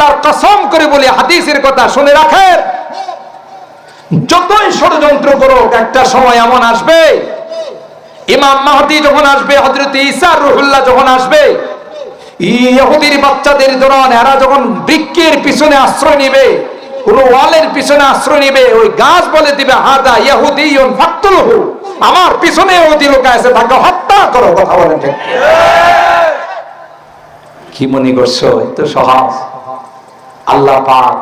আল্লাহর কসম করে বলি, হাদিসের কথা শুনে রাখেন, যতই ষড়যন্ত্র করুক একটা সময় এমন আসবে, ইমাম মাহদী যখন আসবে, হযরত ঈসা রূহুল্লাহ যখন আসবে, ইহুদির বাচ্চাদের দরন এরা যখন বৃক্ষের পিছনে আশ্রয় নিবে, কোন ওয়ালের পিছনে আশ্রয় নিবে, ওই গাছ বলে দিবে হাদা ইহুদিয়ুন ফাকতুলহু, আমার পিছনে ইহুদি লোক আছে, তাকে হত্যা করো। কথা বলেন ঠিক? কি মনে করছো এত সহজ? আল্লাহ পাক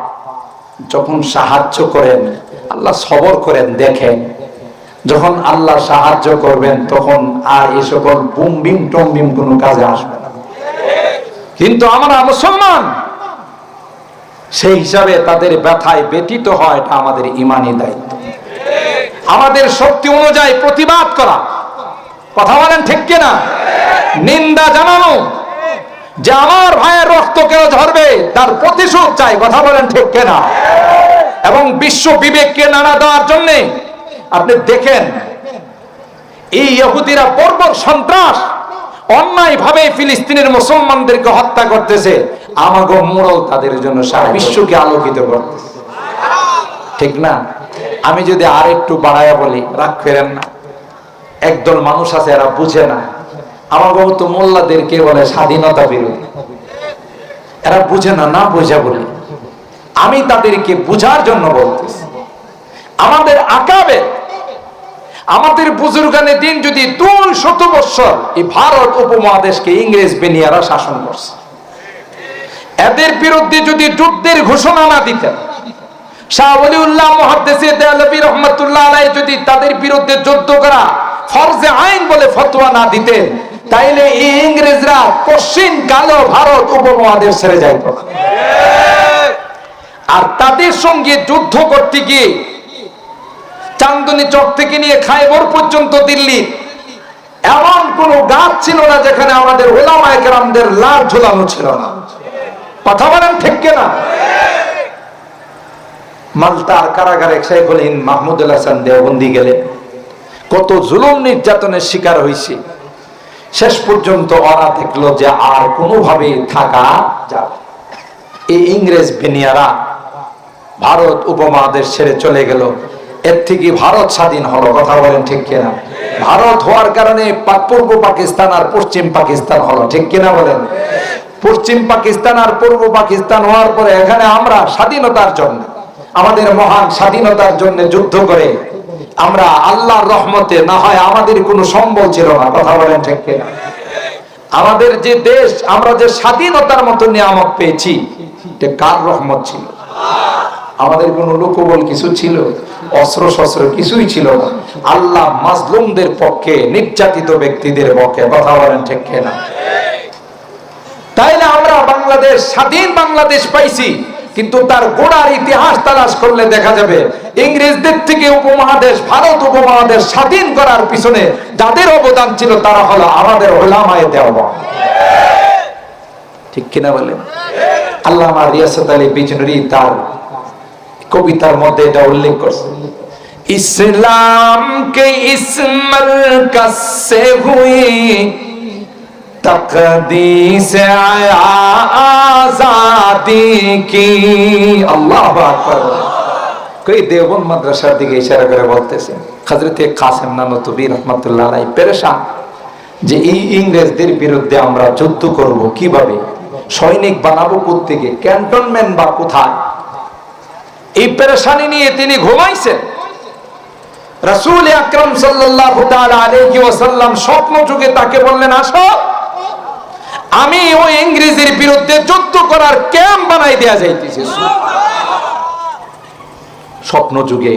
যখন সাহায্য করেন, আল্লাহ সবর করেন, দেখেন যখন আল্লাহ সাহায্য করবেন তখন আর এই সকল বুমবিম টমবিম কোনো কাজে আসবে না। কিন্তু আমরা মুসলমান, সেই হিসাবে তাদের ব্যথায় ব্যথিত হয়, এটা আমাদের ঈমানি দায়িত্ব। আমাদের শক্তি অনুযায়ী প্রতিবাদ করা। কথা বলেন ঠিক কিনা? নিন্দা জানানো যে আমার ভাইয়ের রক্ত কেন ঝরবে, তার প্রতিশোধ চাই। কথা বলেন ঠিক কিনা? এবং বিশ্ব বিবেককে নাড়া দেওয়ার জন্য আপনি দেখেন এই ইহুদিরা বর্বর সন্ত্রাস অন্যায় ভাবে ফিলিস্তিনের মুসলমানদেরকে হত্যা করতেছে, আমাগো মোড়ল তাদের জন্য সারা বিশ্বকে আলোকিত করতেছে। ঠিক না? আমি যদি আর একটু বাড়াইয়া বলি, রাগ করেন না, একদল মানুষ আছে এরা বুঝে না, আমাগো তো মোল্লাদেরকে বলে স্বাধীনতা বিরোধী, এরা বুঝে না, না বুঝা বলি। আমি তাদেরকে বুঝার জন্য বলতেছি, আমাদের আকাবে, আমাদের বুজুর্গানের দিন যদি 200 বছর এই ভারত উপমহাদেশকে ইংরেজ বেনিয়ারা শাসন করছে, এদের বিরুদ্ধে যদি যুদ্ধের ঘোষণা না দিতেন, শাহ ওলিউল্লাহ মুহাদ্দিসে দেহলভী রহমাতুল্লাহ আলাইহি যদি তাদের বিরুদ্ধে যুদ্ধ করা ফরজে আইন বলে ফতোয়া না দিতেন, তাইলে এই ইংরেজরা পশ্চিম কালো ভারত উপমহাদেশ ছেড়ে যাইত। আর তাদের সঙ্গে যুদ্ধ করতে গিয়ে চান্দনী চক থেকে নিয়ে খায়বর পর্যন্ত দিল্লি এমন কোন গাছ ছিল না যেখানে আমাদের ওলামায়ে কেরামদের লাশ ঝুলানো ছিল না। কথা বলেন ঠিক কিনা? মালটার কারাগারে শাইখুল হিন্দ মাহমুদুল হাসান দেওবন্দি গেলে কত জুলুম নির্যাতনের শিকার হয়েছে, শেষ পর্যন্ত ওরা দেখলো যে আর কোনোভাবে থাকা যাবে। এই ইংরেজ বেনিয়ারা ভারত উপমহাদেশ ছেড়ে চলে গেল, এর থেকে ভারত স্বাধীন হলো। কথা বলেন ঠিক কিনা? ভারত হওয়ার কারণে পূর্ব পাকিস্তান আর পশ্চিম পাকিস্তান হলো। ঠিক কিনা বলেন? পশ্চিম পাকিস্তান আর পূর্ব পাকিস্তান হওয়ার পরে এখানে আমরা স্বাধীনতার জন্য, আমাদের মহান স্বাধীনতার জন্য যুদ্ধ করে আমরা আল্লাহর রহমতে, না হয় আমাদের কোনো সম্বল ছিল না। কথা বলেন ঠিক কিনা? আমাদের যে দেশ, আমরা যে স্বাধীনতার মতো নিয়ামত পেয়েছি, এটা কার রহমত ছিল? আমাদের কোন লোকবল কিছু ছিল? অস্ত্র শস্ত্র কিছুই ছিল না। আল্লাহ মাজলুমদের পক্ষে, নির্যাতিত ব্যক্তিদের পক্ষে। কথা বলেন ঠিক কিনা? তাইলে আমরা বাংলাদেশ, স্বাধীন বাংলাদেশ পাইছি, কিন্তু তার গোড়ার ইতিহাস তালাশ করলে দেখা যাবে ইংরেজদের থেকে উপমহাদেশ, ভারত উপমহাদেশ স্বাধীন করার পিছনে যাদের অবদান ছিল তারা হলো আমাদের উলামায়ে দেওবন্দ। ঠিক কিনা বলেন? আল্লামা রিয়াসাত আলী বিজনূরী তার কবিতার মধ্যে এটা উল্লেখ করছে, ইসলাম কে ইস মারকাজ সে হুই তকদীস আযাদি কি। আল্লাহু আকবার। কই দেওবন্দ মাদ্রাসার দিকে ইশারা করে বলতেছেন হযরতে কাসেম নানতুবি রাহমাতুল্লাহ আলাইহি পেরেশান যে এই ইংরেজদের বিরুদ্ধে আমরা যুদ্ধ করব কিভাবে, সৈনিক বানাবো কোত্থেকে, ক্যান্টনমেন্ট বা কোথায়, এই পেরেশানি নিয়ে তিনি ঘুমাইছেন। রাসূল আকরাম সাল্লাল্লাহু তাআলা আলাইহি ওয়াসাল্লাম স্বপ্ন যুগে তাকে বললেন, আসো আমি ওই ইংরেজের বিরুদ্ধে যুদ্ধ করার ক্যাম্প বানাই দেয়া যাইতেছে। স্বপ্ন যুগে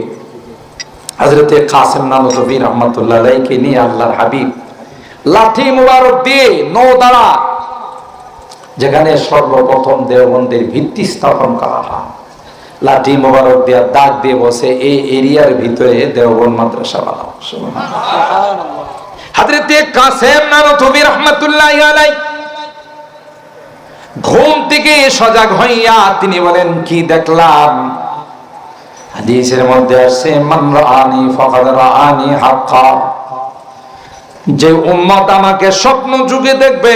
হযরতে কাসেম নানতুবি রাহমাতুল্লাহ আলাইহিকে নিয়ে আল্লাহর হাবিব লাঠি মুবারক দিয়ে নওদারা, যেখানে সর্বপ্রথম দেওবন্দের ভিত্তি স্থাপন করা হয়, লাঠি মোবারক দিয়া দাগ দিয়ে বসে এই এরিয়ার ভিতরে দেওবন্দ মাদ্রাসা বানাও। সুবহানাল্লাহ। হযরতে কাসেম নানতুবি রাহমাতুল্লাহি আলাইহি ঘুম থেকে সজাগ হইয়া তিনি বলেন, কি দেখলাম? হাদিসের মধ্যে আছে, মান রাআনি ফাকাদ রাআনি হাক্কা, যে উম্মত আমাকে স্বপ্ন যুগে দেখবে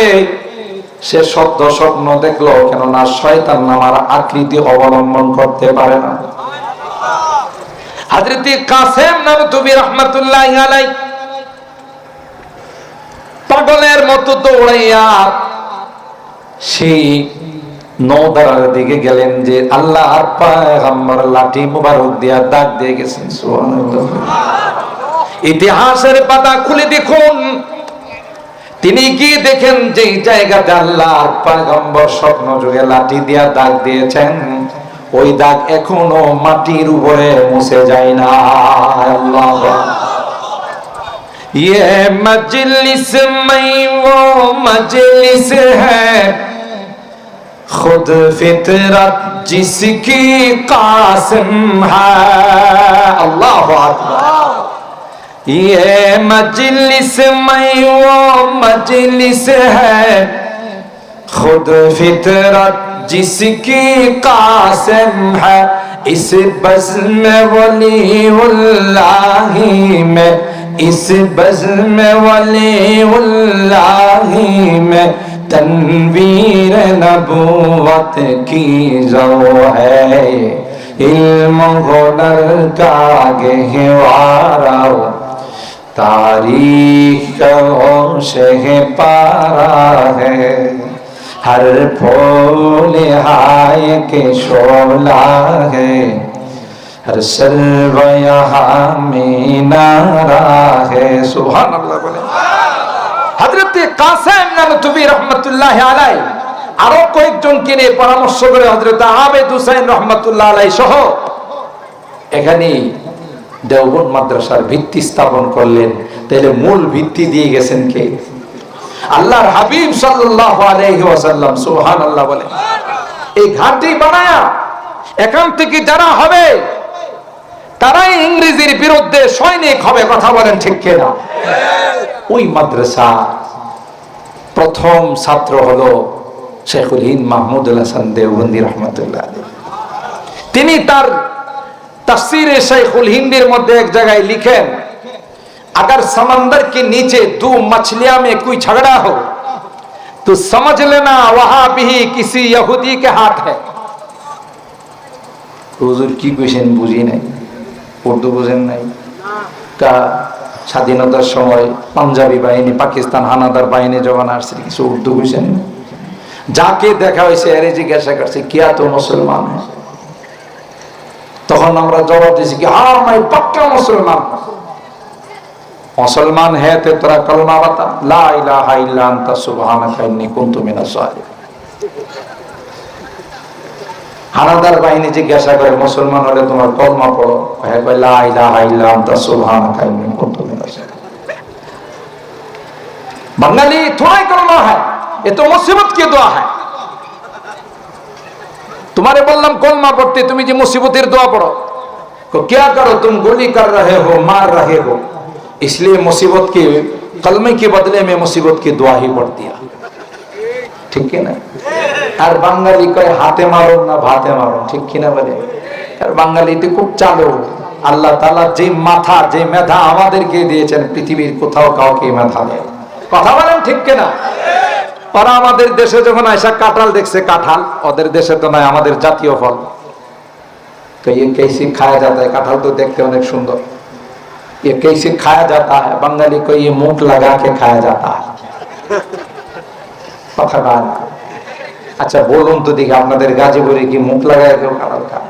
সে সত্য স্বপ্ন দেখলো, কেননা শয়তান আমার আকৃতি অবলম্বন করতে পারে না। হযরত কাসেম নানতুবি রাহমাতুল্লাহি আলাইহি পাগলের মতো দৌড়াইয়া সেই নওদার দিকে গেলেন, যে আল্লাহর পয়গম্বর লাঠি মুবারক দিয়া দাগ দিয়ে গেছেন। সুবহানাল্লাহ। ইতিহাসের পাতা খুলে দেখুন, তিনি কি দেখেন যে জায়গাতে আল্লাহর পয়গম্বর স্বপ্ন যুগে লাঠি দিয়া দাগ দিয়েছেন, ওই দাগ এখনো মাটির উপরে মুছে যায় না। আল্লাহ। ये मजलिस में वो मजलिस है खुद फितरत जिसकी कासिम है। अल्लाह अकबर। ये मजलिस में वो मजलिस है खुद फितरत जिसकी कासिम है। इस बज़्म वलीउल्लाही में, इस बज़्म वलीउल्लाही में तनवीर नबूवत की जो है। इल्म हुनर का गहवारा तारीख का शहपारा है। हर फूल हाय के शोला है, हर सर्व यहाँ में नारा है। सुभान अल्लाह बोले। हजरत कासिम नानতুবি রহমাতুল্লাহি আলাইহি আরো কয়েকজনকে নিয়ে পরামর্শ করে হযরত আবেদ হুসাইন রহমাতুল্লাহি আলাইহি সহ এখানে দেওবন্দ মাদ্রাসার ভিত্তি স্থাপন করলেন। তাহলে মূল ভিত্তি দিয়ে গেছেন কে? আল্লাহর হাবিব সাল্লাল্লাহু আলাইহি ওয়াসাল্লাম। সুবহানাল্লাহ বলে। এই ঘাটি বানায়া এখান থেকে যারা হবে তারাই ইংরেজির বিরুদ্ধে সৈনিক হবে। কথা বলেন ঠিক কিনা? ওই মাদ্রাসা প্রথম ছাত্র হলো শেখুল হিন্দ মাহমুদুল হাসান দেওবন্দি রহমাতুল্লাহ আলাইহি। তিনি তার তাফসীরে শেখুল হিন্দের মধ্যে এক জায়গায় লিখেন, अगर समंदर के नीचे दो मछलियां में कोई झगड़ा हो तो समझ लेना वहां भी किसी यहूदी के हाथ है। हुजूर की क्वेश्चन बुझी नहीं, उर्दू बुझेन नहीं। তা স্বাধীনতার সময় পাঞ্জাবি বাহিনী, পাকিস্তান হানাদার বাহিনী যখন আসছে, কিছু উর্দু বুঝেন, যাকে দেখা হয়েছে এরে জিজ্ঞাসা করছে কিয়া তো মুসলমান। তখন আমরা জবাব দিয়েছি কি হ্যাঁ मैं पक्का मुसलमान। मुसलमान है तो तेरा कलमा बता, ला इलाहा इल्ला अंता सुबहानाका इन्नी कुन्तु मिनाज जालिमीन। হানাদার বাহিনী জিজ্ঞাসা করে মুসলমান হলে তোমার কলমা পড়ো, হ্যাঁ কয় লা ইলাহা ইল্লা আনতা সুবহানাকা ইন্নী কুনতু মিনাজ জালিমিন। बंगाली थोड़ा ही कलमा है, ये तो मुसीबत की दुआ है। तुम्हारे बोललाम कलमा पढ़ते, তুমি যে মুসিবতের দোয়া পড়ো, को क्या करो तुम गोली कर रहे हो, मार रहे हो, इसलिए मुसीबत के कलमे के बदले में मुसीबत की दुआ ही पढ़ दिया। ठीक है ना? আর বাঙালি কয় হাতে মারো না ভাতে মারো, ঠিক কিনা বলে? আর বাঙালিতে খুব চালু। আল্লাহ তাআলা যে মাথা, যে মেধা আমাদেরকে দিয়েছেন, পৃথিবীর কোথাও কাউকে মেধা দেয়। কথা বলেন ঠিক কিনা? ওরা আমাদের দেশে যখন আয়সা কাঁঠাল দেখছে, কাঁঠাল ওদের দেশে তো নয়, আমাদের জাতীয় ফল। তো ये कैसे खाया जाता है? কাঁঠাল তো দেখতে অনেক সুন্দর। ये कैसे खाया जाता है? बंगाली को ये मुंह लगा के खाया जाता है। কথা। আচ্ছা বলুন তো দেখি, আপনাদের গাজীপুরে কি মুখ লাগায় কেউ কাঁঠাল খায়?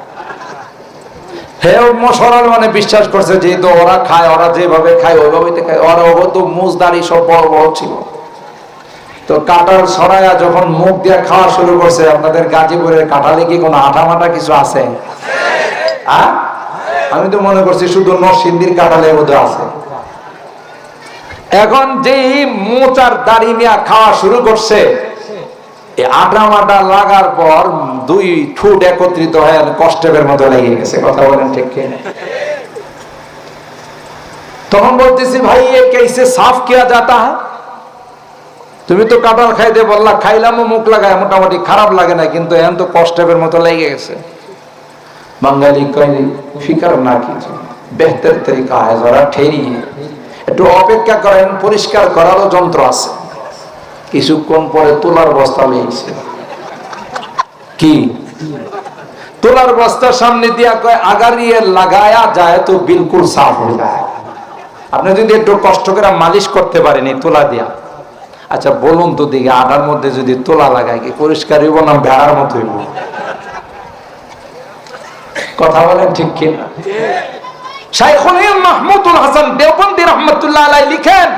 হ্যাঁ, মুসলমান মানে বিশ্বাস করছে যেহেতু ওরা খায়, ওরা যেভাবে খায় ওইভাবেই তো খায়। ওরা অবৈধ মুজ দাড়ি সব বড় বড় ছিল, তো কাঁঠাল ছড়ায়া যখন মুখ দিয়ে খাওয়া শুরু করছে, আপনাদের গাজীপুরের কাঁঠালে কি কোনো আঠা মাটা কিছু আছে? আমি তো মনে করছি শুধু নরসিংদীর কাঁঠালে বোধহয় আছে। এখন যেই মোচার দাড়ি নিয়ে খাওয়া শুরু করছে, আটা মাটা লাগার পর দুই ঠোঁট একত্রিত হয়ে কষ্টের মতো লেগে গেছে। কথা বলেন ঠিক কি? তখন বলতেছি ভাই ये कैसे साफ किया जाता है? তুমি তো কাঁঠাল খাইতে বললা, খাইলামও মুখ লাগায়, মোটামুটি খারাপ লাগে না, কিন্তু এখন তো কষ্টের মতো লেগে গেছে। বাঙালি কয় ফিকার না কিছু, বেহতর তরিকা है, जरा ठहरिए, একটু অপেক্ষা করেন, পরিষ্কার করারও যন্ত্র আছে। কিছুক্ষণ পরে তোলার বস্তা লেগেছে। কি তোলার বস্তার সামনে দিয়া কয় আগারিয়ে লাগায়া যায় তো বিলকুল সাফ হয়ে যায়। আপনি যদি একটু কষ্ট করে মালিশ করতে পারেন এই তোলা দিয়া, আচ্ছা বলুন তো দিকে আটার মধ্যে যদি তোলা লাগায় কি পরিষ্কার হইব না ভেড়ার মতো হইব? কথা বলেন ঠিক কি? শাইখুল মাহমুদুল হাসান দেওবন্দি রাহমাতুল্লাহ আলাইহি লিখেন,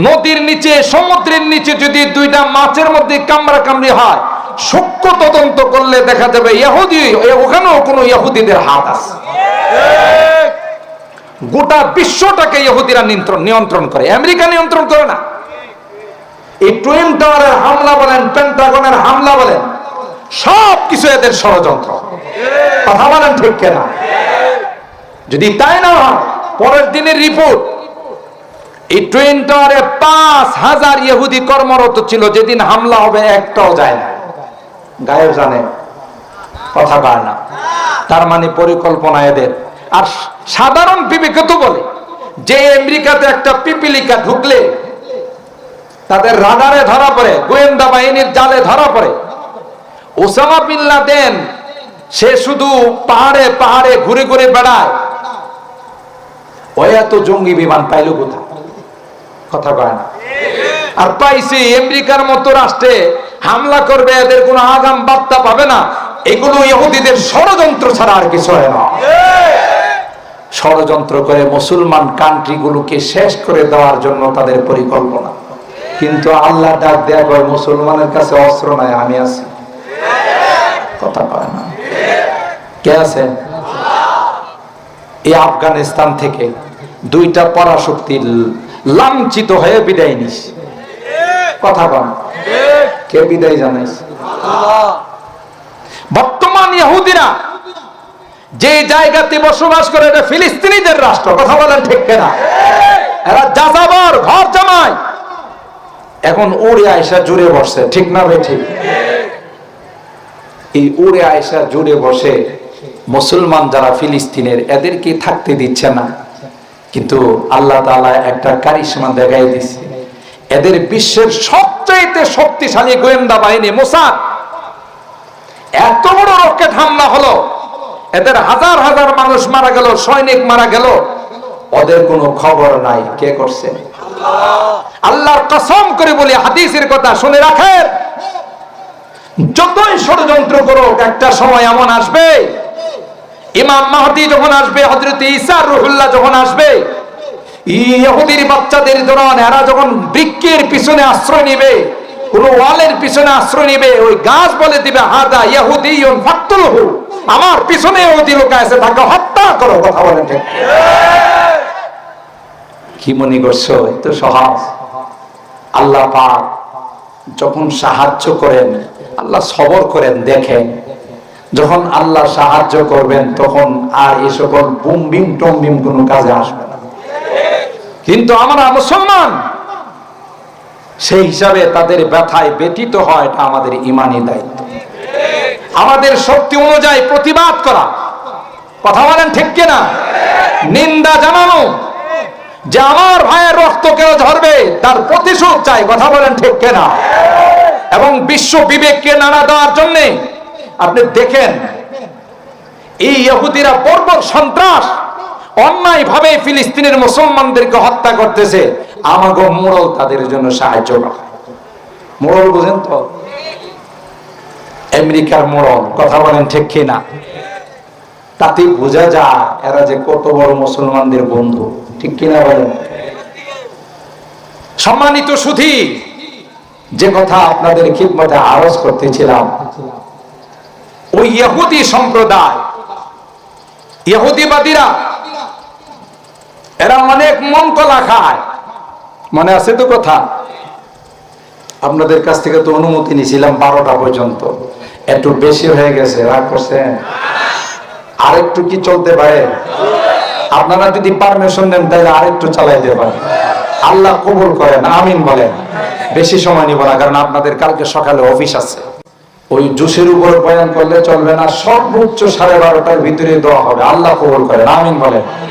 নদীর নিচে সমুদ্রের নিচে যদি দুইটা মাছের মধ্যে কামড়া কামড়ি হয়, সূক্ষ্ম তদন্ত করলে দেখা যাবে ইহুদি ওখানেও কোনো ইহুদিদের হাত আছে। গোটা বিশ্বটাকে ইহুদিরা নিয়ন্ত্রণ করে, আমেরিকা নিয়ন্ত্রণ করে না। এই টুইন টাওয়ারের হামলা বলেন, পেন্টাগনের হামলা বলেন, সব কিছু এদের ষড়যন্ত্র। কথা বলেন ঠিক কিনা? যদি তাই না হয়, পরের দিনের রিপোর্ট, এই টুইন টাওয়ারে ৫,০০০ ইহুদি কর্মরত ছিল, যেদিন হামলা হবে একটাও যায় না, গায়েব জানে, কথা কয় না। তার মানে পরিকল্পনা এদের। আর সাধারণ বিবেকে তো বলে যে আমেরিকাতে একটা পিপিলিকা ঢুকলে তাদের রাডারে ধরা পড়ে, গোয়েন্দা বাহিনীর জালে ধরা পড়ে। ওসামা বিন লাদেন সে শুধু পাহাড়ে পাহাড়ে ঘুরে ঘুরে বেড়ায়, ওই এত জঙ্গি বিমান পাইল কোথায়? কথা কয় না। আর পাইছে আমেরিকার মতো রাষ্ট্রে হামলা করবে, এদের কোনো আগাম বার্তা পাবে না। এগুলো ইহুদিদের ষড়যন্ত্র ছাড়া আর কিছু হয় না। ষড়যন্ত্র করে মুসলমান কান্ট্রিগুলোকে শেষ করে দেওয়ার জন্য তাদের পরিকল্পনা। কিন্তু আল্লাহ ডাক দেয়া কয় মুসলমানের কাছে অস্ত্র নাই, আমি আছি। কথা কয় না। কে আছে? এই আফগানিস্তান থেকে দুইটা পরাশক্তি লাঞ্ছিত হয়ে বিদায় নিস। কথা বল, কে বিদায় জানাইস? বর্তমান ইহুদিরা যে জায়গাতে বসবাস করে এটা ফিলিস্তিনিদের রাষ্ট্র। কথা বলেন ঠিক কিনা? এরা যাযাবর, ঘর জামাই। এখন উড়ে আয়সা জুড়ে বসে, ঠিক না ভাই? ঠিক। এই উড়ে আয়সা জুড়ে বসে মুসলমান যারা ফিলিস্তিনের, এদেরকে থাকতে দিচ্ছে না। কিন্তু আল্লাহ তাআলা একটা কারিশমা দেখাই দিচ্ছে। এদের বিশ্বের সবচেয়ে শক্তিশালী গোয়েন্দা বাহিনী মোসাদ, এত বড় রকেট হামলা হলো, এদের হাজার হাজার মানুষ মারা গেল, সৈনিক মারা গেল, ওদের কোনো খবর নাই। কে করছে? আল্লাহর কসম করে বলি, হাদিসের কথা শুনে রাখেন, যতই ষড়যন্ত্র করো একটা সময় এমন আসবে, ইমাম মাহদী যখন আসবে, হযরত ঈসা রূহুল্লাহ যখন আসবে, ইহুদির বাচ্চাদের দরন এরা যখন বৃক্ষের পিছনে আশ্রয় নেবে, কোন ওয়ালের পিছনে আশ্রয় নেবে, ওই গাছ বলে দিবে হাদা ইহুদিয়ুন ফাকতুলহু, আমার পিছনে ইহুদি লোক আছে, তাকে হত্যা করো। কথা বলেন ঠিক? কি মনে করছো এত সহজ? আল্লাহ পাক যখন সাহায্য করেন, আল্লাহ সবর করেন। দেখেন, যখন আল্লাহ সাহায্য করবেন তখন আর এই সকল বুম বিম টম বিম কোনো কাজে আসবে না। কিন্তু আমরা মুসলমান, সেই হিসাবে তাদের ব্যথায় ব্যথিত হয়, এটা আমাদের ঈমানি দায়িত্ব। আমাদের শক্তি অনুযায়ী প্রতিবাদ করা। কথা বলেন ঠিক কিনা? নিন্দা জানানো যে আমার ভাইয়ের রক্ত কেউ ঝরবে, তার প্রতিশোধ চাই। কথা বলেন ঠিক কিনা? এবং বিশ্ব বিবেককে নাড়া দেওয়ার জন্য আপনি দেখেন, এই ইহুদিরা বর্বর সন্ত্রাস অন্যায় ভাবে ফিলিস্তিনের মুসলমানদেরকে হত্যা করতেছে। আমাগো মোড়ল তাদের জন্য সাহায্য করে। মোড়ল বুঝেন তো? আমেরিকার মোড়ল। কথা বলেন ঠিক কিনা? তাতে বোঝা যায় এরা যে কত বড় মুসলমানদের বন্ধু। ঠিক কিনা বলেন? সম্মানিত সুধী, যে কথা আপনাদের খিদমতে আরজ করতেছিলাম, ওই ইহুদি সম্প্রদায়, ইহুদিবাদীরা, এরা অনেক মন কলা খায়। মনে আছে তো কথা? আপনাদের কাছ থেকে তো অনুমতি নিয়েছিলাম 12টা পর্যন্ত, একটু বেশি হয়ে গেছে, রাগ করছেন? আরেকটু কি চলতে পারে? আপনারা যদি পারমিশন দেন তাহলে আরেকটু চালাইতে পারেন। আল্লাহ কবুল করেন, আমিন বলেন। বেশি সময় নিব না, কারণ আপনাদের কালকে সকালে অফিস আছে। ওই জুসের উপর বয়ান করলে চলবে না, সর্বোচ্চ 12:30টার ভিতরে দেওয়া হবে। আল্লাহ কবুল করেন, আমিন বলেন।